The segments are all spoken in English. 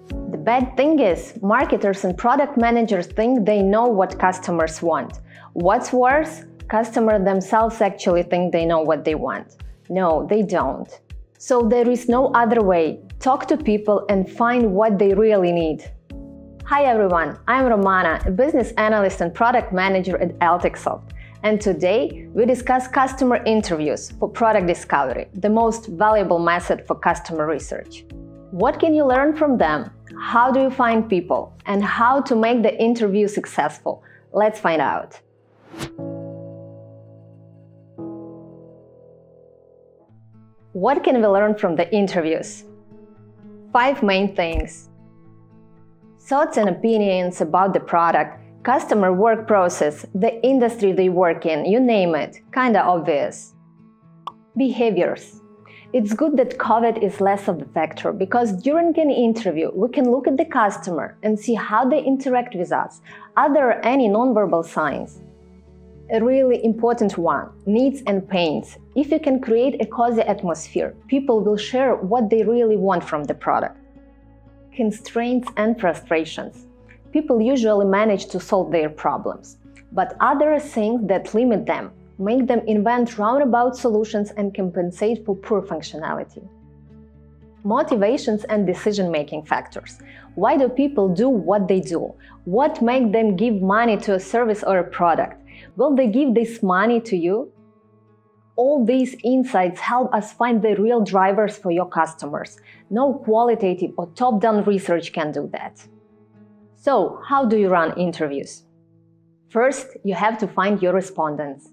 The bad thing is, marketers and product managers think they know what customers want. What's worse, customers themselves actually think they know what they want. No, they don't. So there is no other way. Talk to people and find what they really need. Hi everyone, I'm Romana, a business analyst and product manager at AltexSoft. And today we discuss customer interviews for product discovery, the most valuable method for customer research. What can you learn from them? How do you find people? And how to make the interview successful? Let's find out. What can we learn from the interviews? 5 main things. Thoughts and opinions about the product, customer work process, the industry they work in, you name it, kinda obvious. Behaviors. It's good that COVID is less of a factor because during an interview we can look at the customer and see how they interact with us. Are there any nonverbal signs? A really important one, needs and pains. If you can create a cozy atmosphere, people will share what they really want from the product. Constraints and frustrations. People usually manage to solve their problems, but are there things that limit them, make them invent roundabout solutions and compensate for poor functionality? Motivations and decision-making factors. Why do people do what they do? What makes them give money to a service or a product? Will they give this money to you? All these insights help us find the real drivers for your customers. No qualitative or top-down research can do that. So, how do you run interviews? First, you have to find your respondents.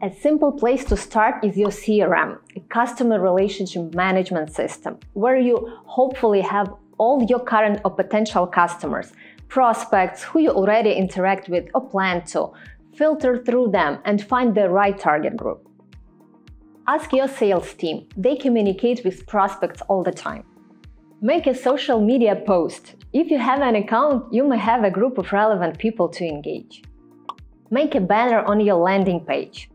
A simple place to start is your CRM, a customer relationship management system, where you hopefully have all your current or potential customers, prospects who you already interact with or plan to, filter through them and find the right target group. Ask your sales team, they communicate with prospects all the time. Make a social media post. If you have an account, you may have a group of relevant people to engage. Make a banner on your landing page.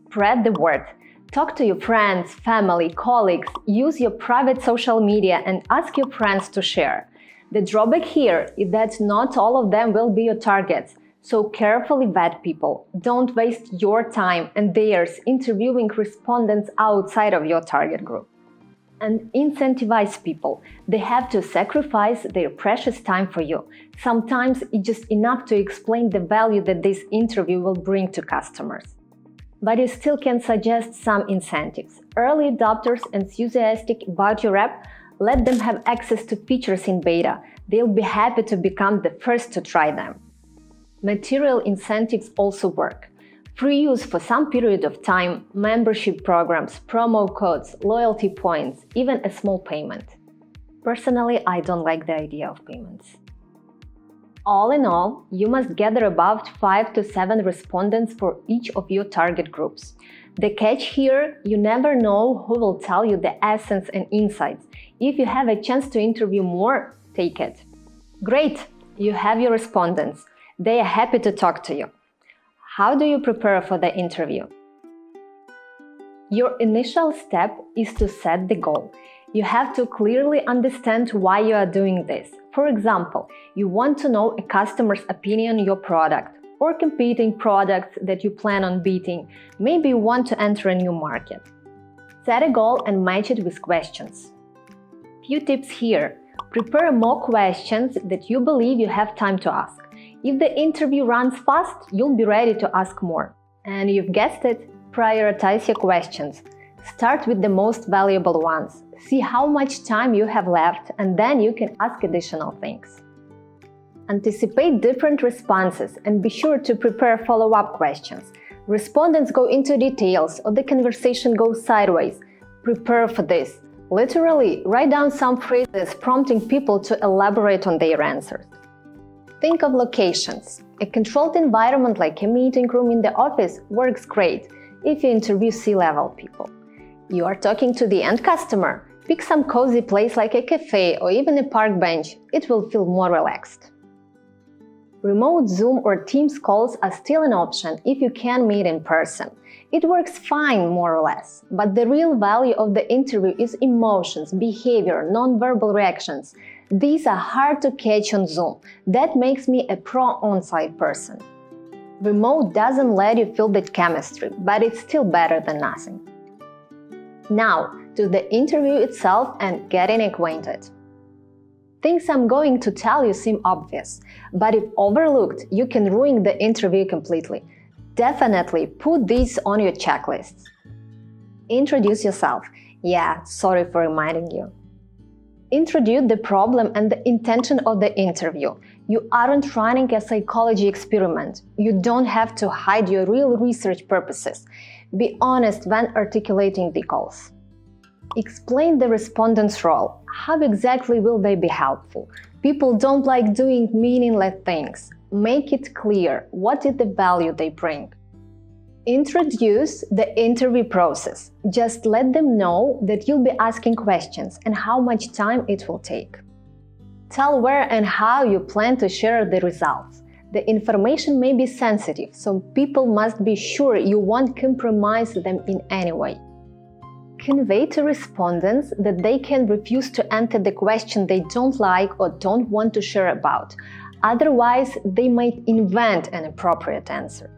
Spread the word. Talk to your friends, family, colleagues, use your private social media and ask your friends to share. The drawback here is that not all of them will be your targets, so carefully vet people. Don't waste your time and theirs interviewing respondents outside of your target group. And incentivize people. They have to sacrifice their precious time for you. Sometimes it's just enough to explain the value that this interview will bring to customers. But you still can suggest some incentives. Early adopters enthusiastic about your app, let them have access to features in beta. They'll be happy to become the first to try them. Material incentives also work. Free use for some period of time, membership programs, promo codes, loyalty points, even a small payment. Personally, I don't like the idea of payments. All in all, you must gather about 5 to 7 respondents for each of your target groups. The catch here, you never know who will tell you the essence and insights. If you have a chance to interview more, take it. Great! You have your respondents. They are happy to talk to you. How do you prepare for the interview? Your initial step is to set the goal. You have to clearly understand why you are doing this. For example, you want to know a customer's opinion on your product or competing products that you plan on beating. Maybe you want to enter a new market. Set a goal and match it with questions. Few tips here. Prepare more questions that you believe you have time to ask. If the interview runs fast, you'll be ready to ask more. And you've guessed it, prioritize your questions. Start with the most valuable ones. See how much time you have left, and then you can ask additional things. Anticipate different responses and be sure to prepare follow-up questions. Respondents go into details or the conversation goes sideways. Prepare for this. Literally, write down some phrases prompting people to elaborate on their answers. Think of locations. A controlled environment like a meeting room in the office works great if you interview C-level people. You are talking to the end customer. Pick some cozy place like a cafe or even a park bench. It will feel more relaxed. Remote Zoom or Teams calls are still an option if you can meet in person. It works fine, more or less, but the real value of the interview is emotions, behavior, non-verbal reactions. These are hard to catch on Zoom. That makes me a pro on-site person. Remote doesn't let you feel the chemistry, but it's still better than nothing. Now, to the interview itself and getting acquainted. Things I'm going to tell you seem obvious, but if overlooked, you can ruin the interview completely. Definitely put these on your checklists. Introduce yourself. Yeah, sorry for reminding you. Introduce the problem and the intention of the interview. You aren't running a psychology experiment. You don't have to hide your real research purposes. Be honest when articulating the goals. Explain the respondent's role. How exactly will they be helpful? People don't like doing meaningless things. Make it clear what is the value they bring. Introduce the interview process. Just let them know that you'll be asking questions and how much time it will take. Tell where and how you plan to share the results. The information may be sensitive, so people must be sure you won't compromise them in any way. Convey to respondents that they can refuse to enter the question they don't like or don't want to share about. Otherwise, they might invent an appropriate answer.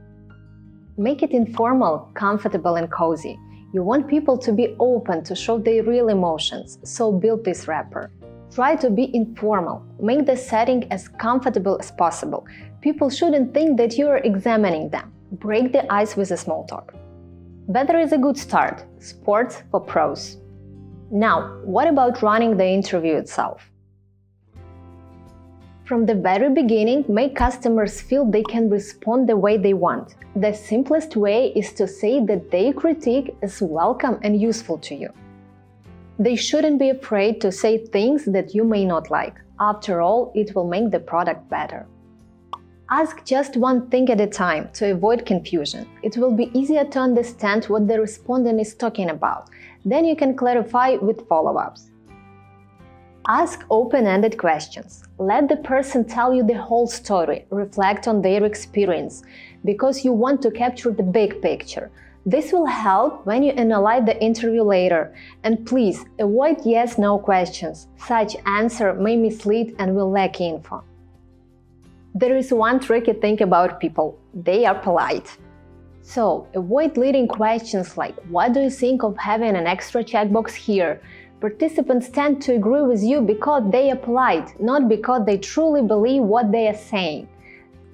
Make it informal, comfortable, and cozy. You want people to be open to show their real emotions, so build this rapport. Try to be informal. Make the setting as comfortable as possible. People shouldn't think that you are examining them. Break the ice with a small talk. Weather is a good start. Sports for pros. Now, what about running the interview itself? From the very beginning, make customers feel they can respond the way they want. The simplest way is to say that their critique is welcome and useful to you. They shouldn't be afraid to say things that you may not like. After all, it will make the product better. Ask just one thing at a time to avoid confusion. It will be easier to understand what the respondent is talking about. Then you can clarify with follow-ups. Ask open-ended questions. Let the person tell you the whole story, reflect on their experience, because you want to capture the big picture. This will help when you analyze the interview later. And please, avoid yes-no questions. Such answer may mislead and will lack info. There is one tricky thing about people. They are polite. So, avoid leading questions like, what do you think of having an extra checkbox here? Participants tend to agree with you because they are polite, not because they truly believe what they are saying.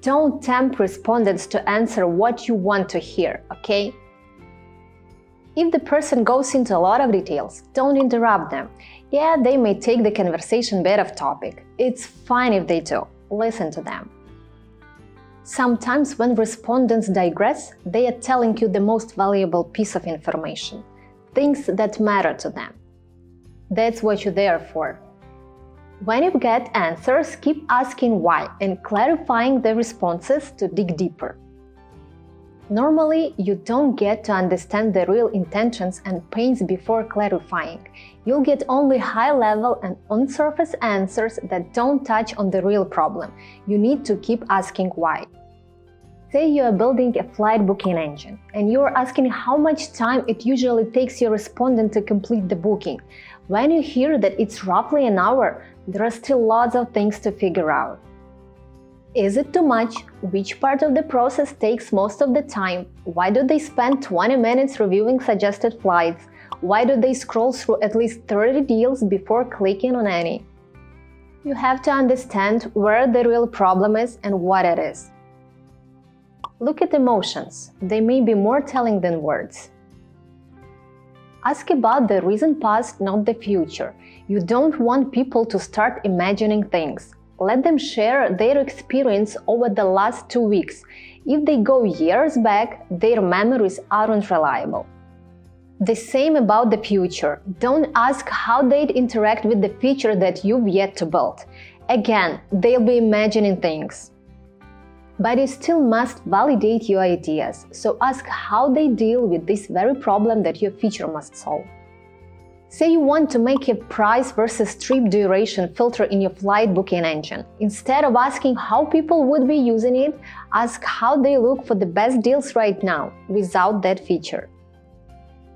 Don't tempt respondents to answer what you want to hear, okay? If the person goes into a lot of details, don't interrupt them. Yeah, they may take the conversation a bit off topic. It's fine if they do. Listen to them. Sometimes when respondents digress, they are telling you the most valuable piece of information, things that matter to them. That's what you're there for. When you get answers, keep asking why and clarifying the responses to dig deeper. Normally, you don't get to understand the real intentions and pains before clarifying. You'll get only high-level and on-surface answers that don't touch on the real problem. You need to keep asking why. Say you are building a flight booking engine, and you are asking how much time it usually takes your respondent to complete the booking. When you hear that it's roughly an hour, there are still lots of things to figure out. Is it too much? Which part of the process takes most of the time? Why do they spend 20 minutes reviewing suggested flights? Why do they scroll through at least 30 deals before clicking on any? You have to understand where the real problem is and what it is. Look at emotions. They may be more telling than words. Ask about the recent past, not the future. You don't want people to start imagining things. Let them share their experience over the last 2 weeks. If they go years back, their memories aren't reliable. The same about the future. Don't ask how they'd interact with the feature that you've yet to build. Again, they'll be imagining things. But you still must validate your ideas, so ask how they deal with this very problem that your feature must solve. Say you want to make a price versus trip duration filter in your flight booking engine. Instead of asking how people would be using it, ask how they look for the best deals right now, without that feature.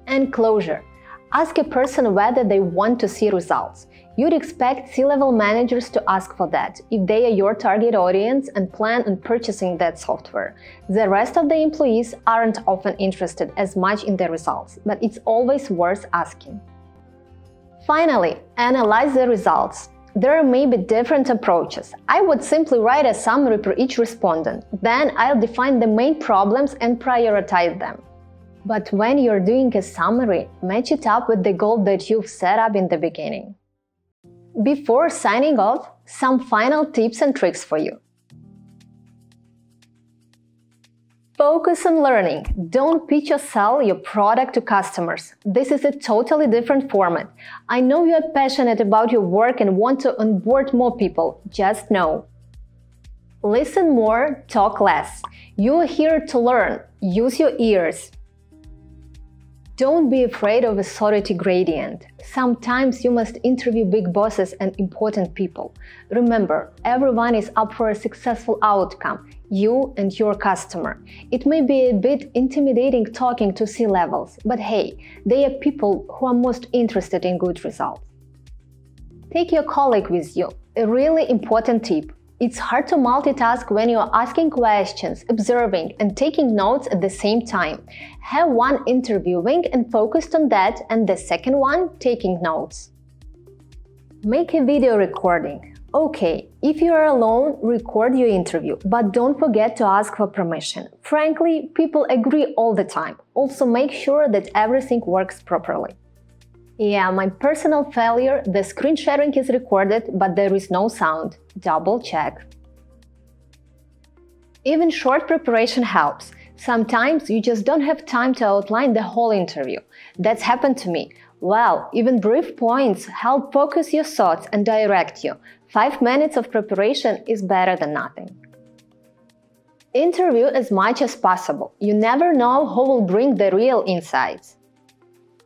And closure. Ask a person whether they want to see results. You'd expect C-level managers to ask for that, if they are your target audience and plan on purchasing that software. The rest of the employees aren't often interested as much in the results, but it's always worth asking. Finally, analyze the results. There may be different approaches. I would simply write a summary for each respondent. Then I'll define the main problems and prioritize them. But when you're doing a summary, match it up with the goal that you've set up in the beginning. Before signing off, some final tips and tricks for you. Focus on learning. Don't pitch or sell your product to customers. This is a totally different format. I know you're passionate about your work and want to onboard more people. Just know. Listen more, talk less. You're here to learn. Use your ears. Don't be afraid of authority gradient. Sometimes you must interview big bosses and important people. Remember, everyone is up for a successful outcome, you and your customer. It may be a bit intimidating talking to C-levels, but hey, they are people who are most interested in good results. Take your colleague with you. A really important tip. It's hard to multitask when you're asking questions, observing, and taking notes at the same time. Have one interviewing and focused on that, and the second one taking notes. Make a video recording. Okay, if you are alone, record your interview, but don't forget to ask for permission. Frankly, people agree all the time. Also, make sure that everything works properly. Yeah, my personal failure, the screen sharing is recorded, but there is no sound. Double check. Even short preparation helps. Sometimes you just don't have time to outline the whole interview. That's happened to me. Well, even brief points help focus your thoughts and direct you. 5 minutes of preparation is better than nothing. Interview as much as possible. You never know who will bring the real insights.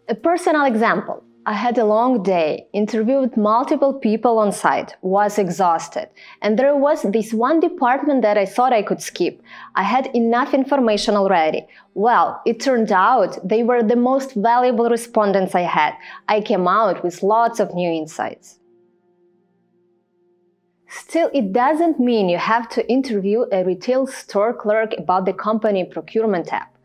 A personal example. I had a long day, interviewed multiple people on site, was exhausted, and there was this one department that I thought I could skip. I had enough information already. Well, it turned out they were the most valuable respondents I had. I came out with lots of new insights. Still, it doesn't mean you have to interview a retail store clerk about the company procurement app.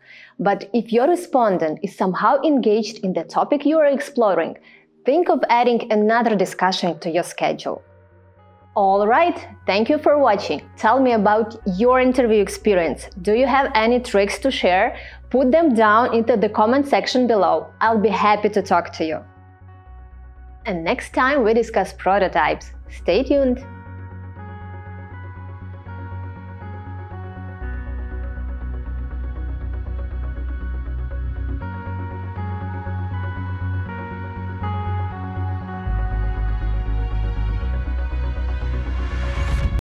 But if your respondent is somehow engaged in the topic you are exploring, think of adding another discussion to your schedule. Alright, thank you for watching. Tell me about your interview experience. Do you have any tricks to share? Put them down into the comment section below. I'll be happy to talk to you. And next time we discuss prototypes. Stay tuned!